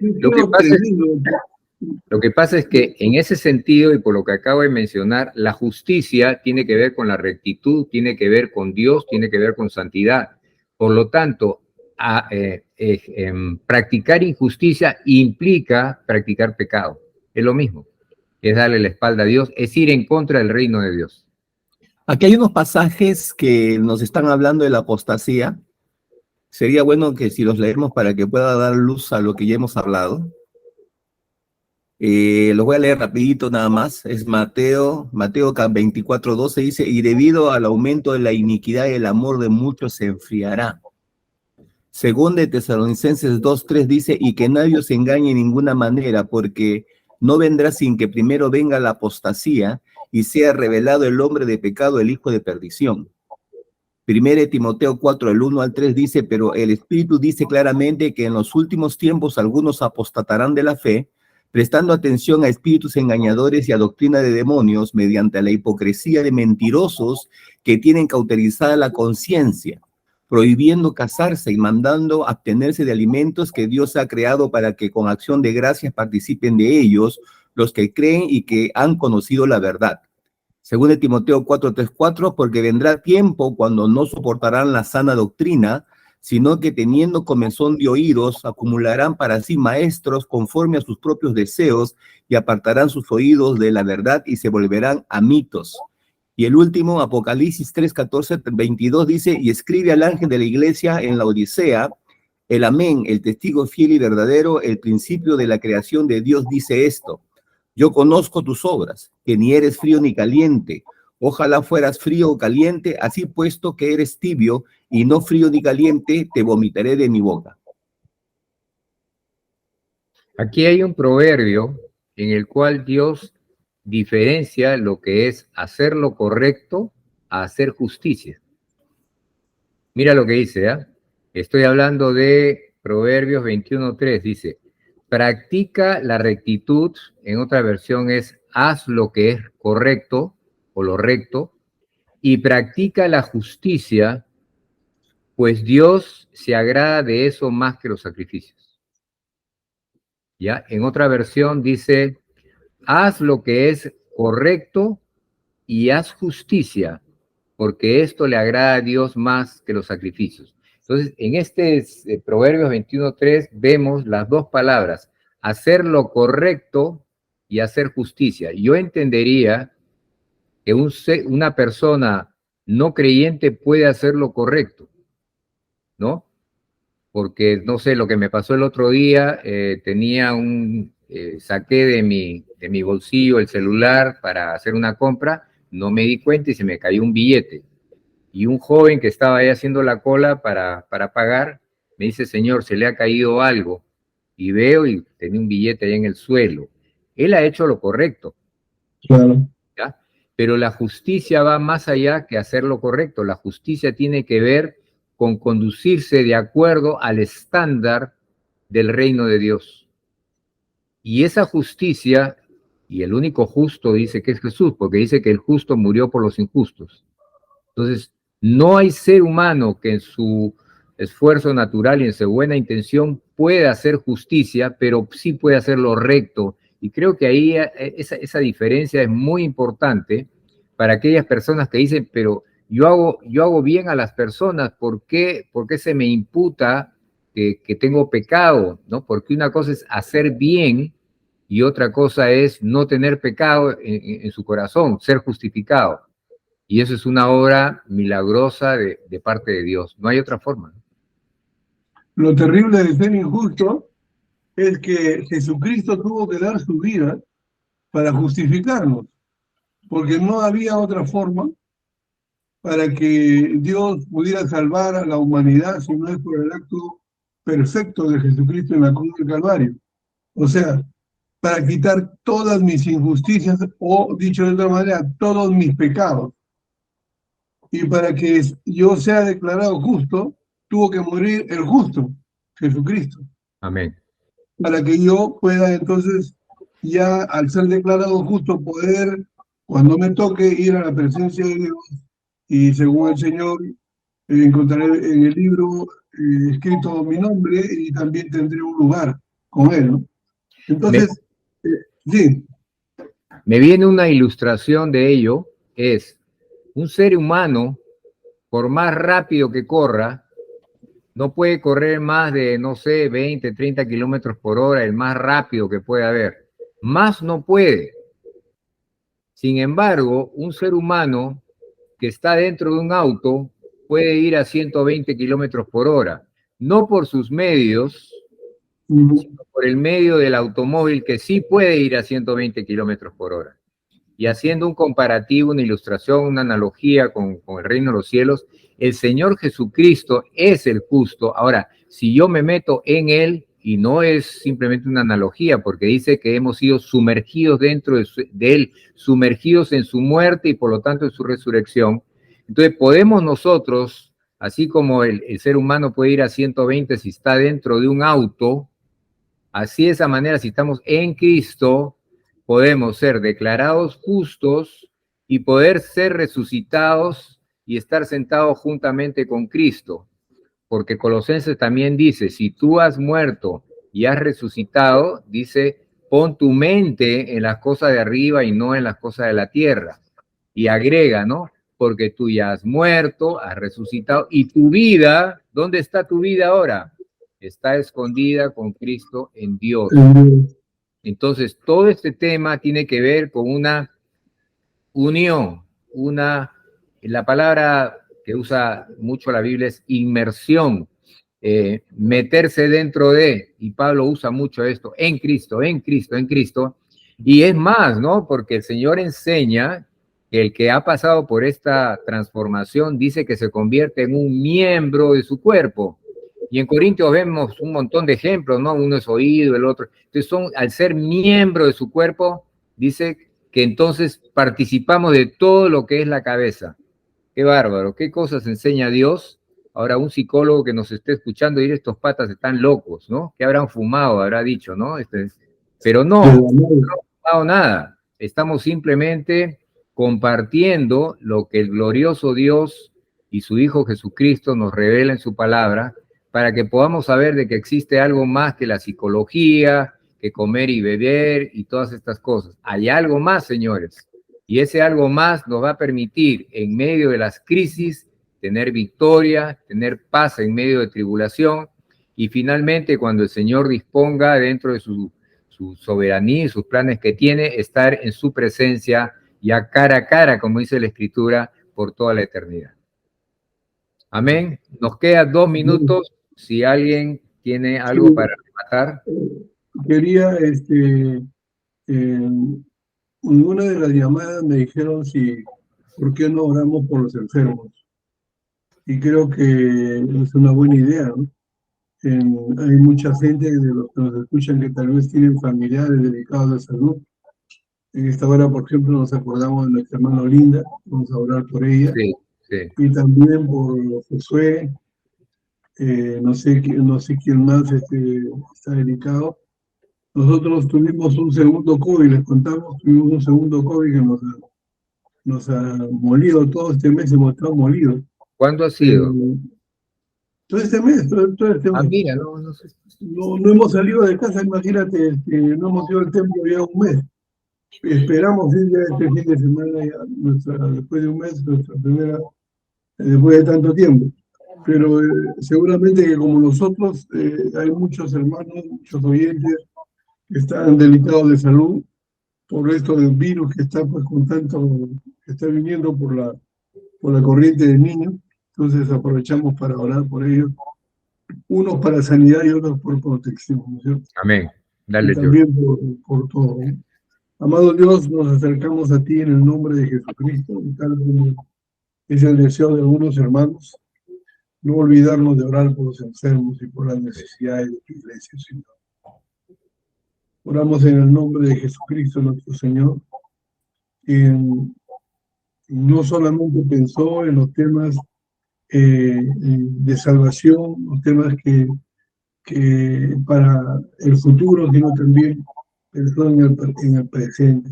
S2: ¿Qué
S1: Lo
S2: es
S1: que
S2: lo
S1: pasa es
S2: tremendo?
S1: Lo que pasa es que en ese sentido, y por lo que acabo de mencionar, la justicia tiene que ver con la rectitud, tiene que ver con Dios, tiene que ver con santidad. Por lo tanto, practicar injusticia implica practicar pecado. Es lo mismo. Es darle la espalda a Dios, es ir en contra del reino de Dios.
S3: Aquí hay unos pasajes que nos están hablando de la apostasía. Sería bueno que si los leemos para que pueda dar luz a lo que ya hemos hablado. Los voy a leer rapidito nada más. Es Mateo 24:12 dice, y debido al aumento de la iniquidad, el amor de muchos se enfriará. Según de Tesalonicenses 2:3 dice, y que nadie os engañe en ninguna manera, porque no vendrá sin que primero venga la apostasía y sea revelado el hombre de pecado, el hijo de perdición. Primero Timoteo 4, el 1 al 3 dice, pero el Espíritu dice claramente que en los últimos tiempos algunos apostatarán de la fe, prestando atención a espíritus engañadores y a doctrina de demonios mediante la hipocresía de mentirosos que tienen cauterizada la conciencia, prohibiendo casarse y mandando abstenerse de alimentos que Dios ha creado para que con acción de gracias participen de ellos los que creen y que han conocido la verdad. Según de Timoteo 4:3-4, porque vendrá tiempo cuando no soportarán la sana doctrina, sino que teniendo comezón de oídos, acumularán para sí maestros conforme a sus propios deseos y apartarán sus oídos de la verdad y se volverán a mitos. Y el último, Apocalipsis 3:14-22 dice, y escribe al ángel de la iglesia en la Odisea, el amén, el testigo fiel y verdadero, el principio de la creación de Dios dice esto. Yo conozco tus obras, que ni eres frío ni caliente. Ojalá fueras frío o caliente, así puesto que eres tibio y no frío ni caliente, te vomitaré de mi boca.
S1: Aquí hay un proverbio en el cual Dios diferencia lo que es hacer lo correcto a hacer justicia. Mira lo que dice, ¿eh? Estoy hablando de Proverbios 21:3, dice, practica la rectitud, en otra versión es, haz lo que es correcto o lo recto, y practica la justicia, pues Dios se agrada de eso más que los sacrificios. ¿Ya? En otra versión dice, haz lo que es correcto y haz justicia, porque esto le agrada a Dios más que los sacrificios. Entonces, en este Proverbios 21:3 vemos las dos palabras, hacer lo correcto y hacer justicia. Yo entendería que una persona no creyente puede hacer lo correcto, ¿no? Porque, no sé, lo que me pasó el otro día, saqué de mi bolsillo el celular para hacer una compra, no me di cuenta y se me cayó un billete. Y un joven que estaba ahí haciendo la cola para pagar, me dice, señor, se le ha caído algo. Y veo y tenía un billete ahí en el suelo. Él ha hecho lo correcto.
S2: Claro.
S1: ¿Ya? Pero la justicia va más allá que hacer lo correcto. La justicia tiene que ver con conducirse de acuerdo al estándar del reino de Dios. Y esa justicia, y el único justo dice que es Jesús, porque dice que el justo murió por los injustos. Entonces, no hay ser humano que en su esfuerzo natural y en su buena intención pueda hacer justicia, pero sí puede hacer lo recto. Y creo que ahí esa diferencia es muy importante para aquellas personas que dicen, pero yo hago bien a las personas, ¿por qué se me imputa que tengo pecado? ¿No? Porque una cosa es hacer bien y otra cosa es no tener pecado en su corazón, ser justificado. Y eso es una obra milagrosa de parte de Dios. No hay otra forma.
S2: Lo terrible de ser injusto es que Jesucristo tuvo que dar su vida para justificarnos, porque no había otra forma para que Dios pudiera salvar a la humanidad si no es por el acto perfecto de Jesucristo en la cruz del Calvario. O sea, para quitar todas mis injusticias o, dicho de otra manera, todos mis pecados. Y para que yo sea declarado justo, tuvo que morir el justo, Jesucristo.
S1: Amén.
S2: Para que yo pueda entonces, ya al ser declarado justo, poder, cuando me toque, ir a la presencia de Dios y según el Señor, encontraré en el libro escrito mi nombre y también tendré un lugar con Él, ¿no? Entonces, sí.
S1: Me viene una ilustración de ello, es un ser humano, por más rápido que corra, no puede correr más de, no sé, 20, 30 kilómetros por hora, el más rápido que puede haber. Más no puede. Sin embargo, un ser humano que está dentro de un auto puede ir a 120 kilómetros por hora, no por sus medios, sino por el medio del automóvil que sí puede ir a 120 kilómetros por hora. Y haciendo un comparativo, una ilustración, una analogía con el reino de los cielos, el Señor Jesucristo es el justo. Ahora, si yo me meto en Él, y no es simplemente una analogía, porque dice que hemos sido sumergidos dentro de Él, sumergidos en su muerte y por lo tanto en su resurrección. Entonces podemos nosotros, así como el ser humano puede ir a 120 si está dentro de un auto, así de esa manera, si estamos en Cristo, podemos ser declarados justos y poder ser resucitados y estar sentados juntamente con Cristo. Porque Colosenses también dice, si tú has muerto y has resucitado, dice, pon tu mente en las cosas de arriba y no en las cosas de la tierra. Y agrega, ¿no? Porque tú ya has muerto, has resucitado, y tu vida, ¿dónde está tu vida ahora? Está escondida con Cristo en Dios. Entonces, todo este tema tiene que ver con una unión, la palabra que usa mucho la Biblia es inmersión, meterse dentro de, y Pablo usa mucho esto, en Cristo, en Cristo, en Cristo, y es más, ¿no? Porque el Señor enseña que el que ha pasado por esta transformación dice que se convierte en un miembro de su cuerpo. Y en Corintios vemos un montón de ejemplos, ¿no? Uno es oído, el otro. Entonces, al ser miembro de su cuerpo, dice que entonces participamos de todo lo que es la cabeza. Qué bárbaro, qué cosas enseña Dios. Ahora, un psicólogo que nos esté escuchando dirá, estos patas están locos, ¿no? ¿Qué habrán fumado? Habrá dicho, ¿no? Pero no hemos fumado nada. Estamos simplemente compartiendo lo que el glorioso Dios y su Hijo Jesucristo nos revela en su palabra, para que podamos saber de que existe algo más que la psicología, que comer y beber y todas estas cosas. Hay algo más, señores, y ese algo más nos va a permitir, en medio de las crisis, tener victoria, tener paz en medio de tribulación, y finalmente, cuando el Señor disponga dentro de su soberanía y sus planes que tiene, estar en su presencia ya cara a cara, como dice la Escritura, por toda la eternidad. Amén. Nos quedan 2 minutos. Si alguien tiene algo para rematar.
S2: Quería, en una de las llamadas me dijeron ¿por qué no oramos por los enfermos? Y creo que es una buena idea, ¿no? Hay mucha gente de los que nos escuchan que tal vez tienen familiares dedicados a la salud. En esta hora, por ejemplo, nos acordamos de nuestra hermana Linda, vamos a orar por ella.
S1: Sí, sí.
S2: Y también por Josué, no sé quién más está dedicado. Nosotros tuvimos un segundo COVID, les contamos, tuvimos un segundo COVID que nos ha molido todo este mes, hemos estado molidos.
S1: ¿Cuándo ha sido?
S2: Todo este mes, todo este mes.
S1: Mira, no sé.
S2: No hemos salido de casa, imagínate, no hemos ido al templo ya un mes. Esperamos ir ya este fin de semana, ya después de un mes, nuestra primera, después de tanto tiempo. Pero seguramente que como nosotros, hay muchos hermanos, muchos oyentes que están delicados de salud por esto del virus que está pues que está viniendo por la corriente de niños. Entonces aprovechamos para orar por ellos, unos para sanidad y otros por protección, ¿no es cierto?
S1: Amén. Dale,
S2: y también por todo, ¿no? Amado Dios, nos acercamos a ti en el nombre de Jesucristo, tal como es el deseo de algunos hermanos, no olvidarnos de orar por los enfermos y por las necesidades de tu iglesia, Señor. Oramos en el nombre de Jesucristo, nuestro Señor, no solamente pensó en los temas de salvación, los temas que para el futuro, sino también pensó en el presente.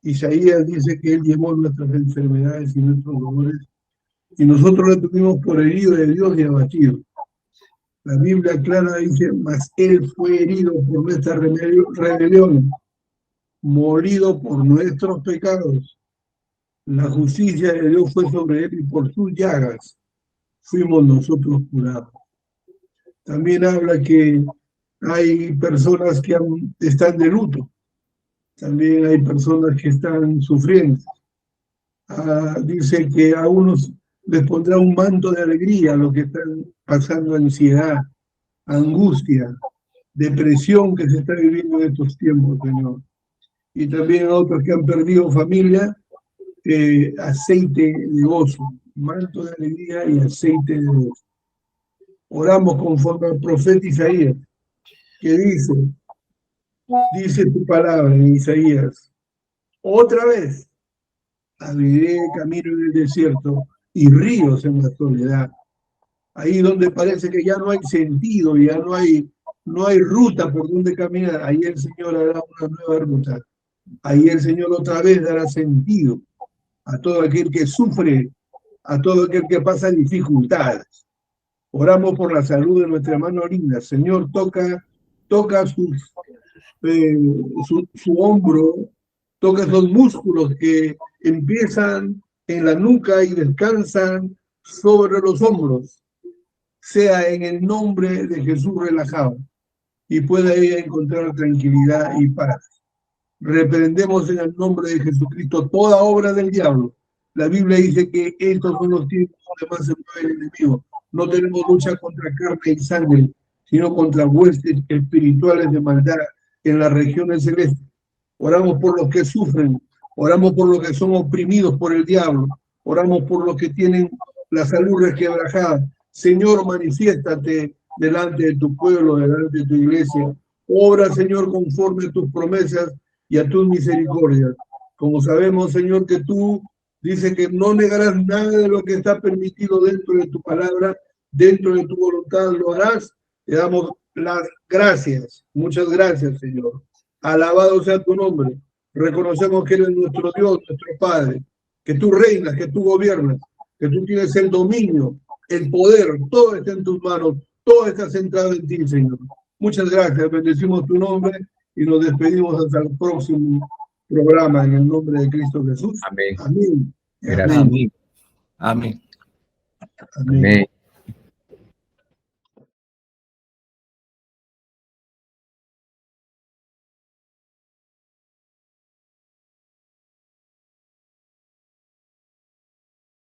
S2: Isaías dice que Él llevó nuestras enfermedades y nuestros dolores, y nosotros lo tuvimos por herido de Dios y abatido. La Biblia clara dice, mas Él fue herido por nuestra rebelión, molido por nuestros pecados. La justicia de Dios fue sobre Él y por sus llagas fuimos nosotros curados. También habla que hay personas que están de luto. También hay personas que están sufriendo. Dice que a unos les pondrá un manto de alegría a los que están pasando ansiedad, angustia, depresión que se está viviendo en estos tiempos, Señor. Y también a otros que han perdido familia, aceite de gozo, manto de alegría y aceite de gozo. Oramos conforme al profeta Isaías, que dice tu palabra en Isaías, otra vez abriré camino en el desierto y ríos en la soledad. Ahí donde parece que ya no hay sentido, ya no hay ruta por donde caminar, ahí el Señor hará una nueva ruta. Ahí el Señor otra vez dará sentido a todo aquel que sufre, a todo aquel que pasa dificultades. Oramos por la salud de nuestra hermana Linda. Señor, toca su hombro, toca esos músculos que empiezan en la nuca y descansan sobre los hombros. Sea en el nombre de Jesús relajado y pueda ella encontrar tranquilidad y paz. Reprendemos en el nombre de Jesucristo toda obra del diablo. La Biblia dice que estos son los tiempos donde más se mueve el enemigo. No tenemos lucha contra carne y sangre, sino contra huestes espirituales de maldad en las regiones celestes. Oramos por los que sufren, Oramos por los que son oprimidos por el diablo. Oramos por los que tienen la salud resquebrajada. Señor, manifiéstate delante de tu pueblo, delante de tu iglesia. Obra, Señor, conforme a tus promesas y a tus misericordias. Como sabemos, Señor, que tú dices que no negarás nada de lo que está permitido dentro de tu palabra, dentro de tu voluntad, lo harás. Te damos las gracias. Muchas gracias, Señor. Alabado sea tu nombre. Reconocemos que eres nuestro Dios, nuestro Padre, que tú reinas, que tú gobiernas, que tú tienes el dominio, el poder, todo está en tus manos, todo está centrado en ti, Señor. Muchas gracias, bendecimos tu nombre y nos despedimos hasta el próximo programa en el nombre de Cristo Jesús.
S1: Amén.
S2: Amén.
S1: Gracias.
S3: Amén. Amén.
S2: Amén.
S1: Amén.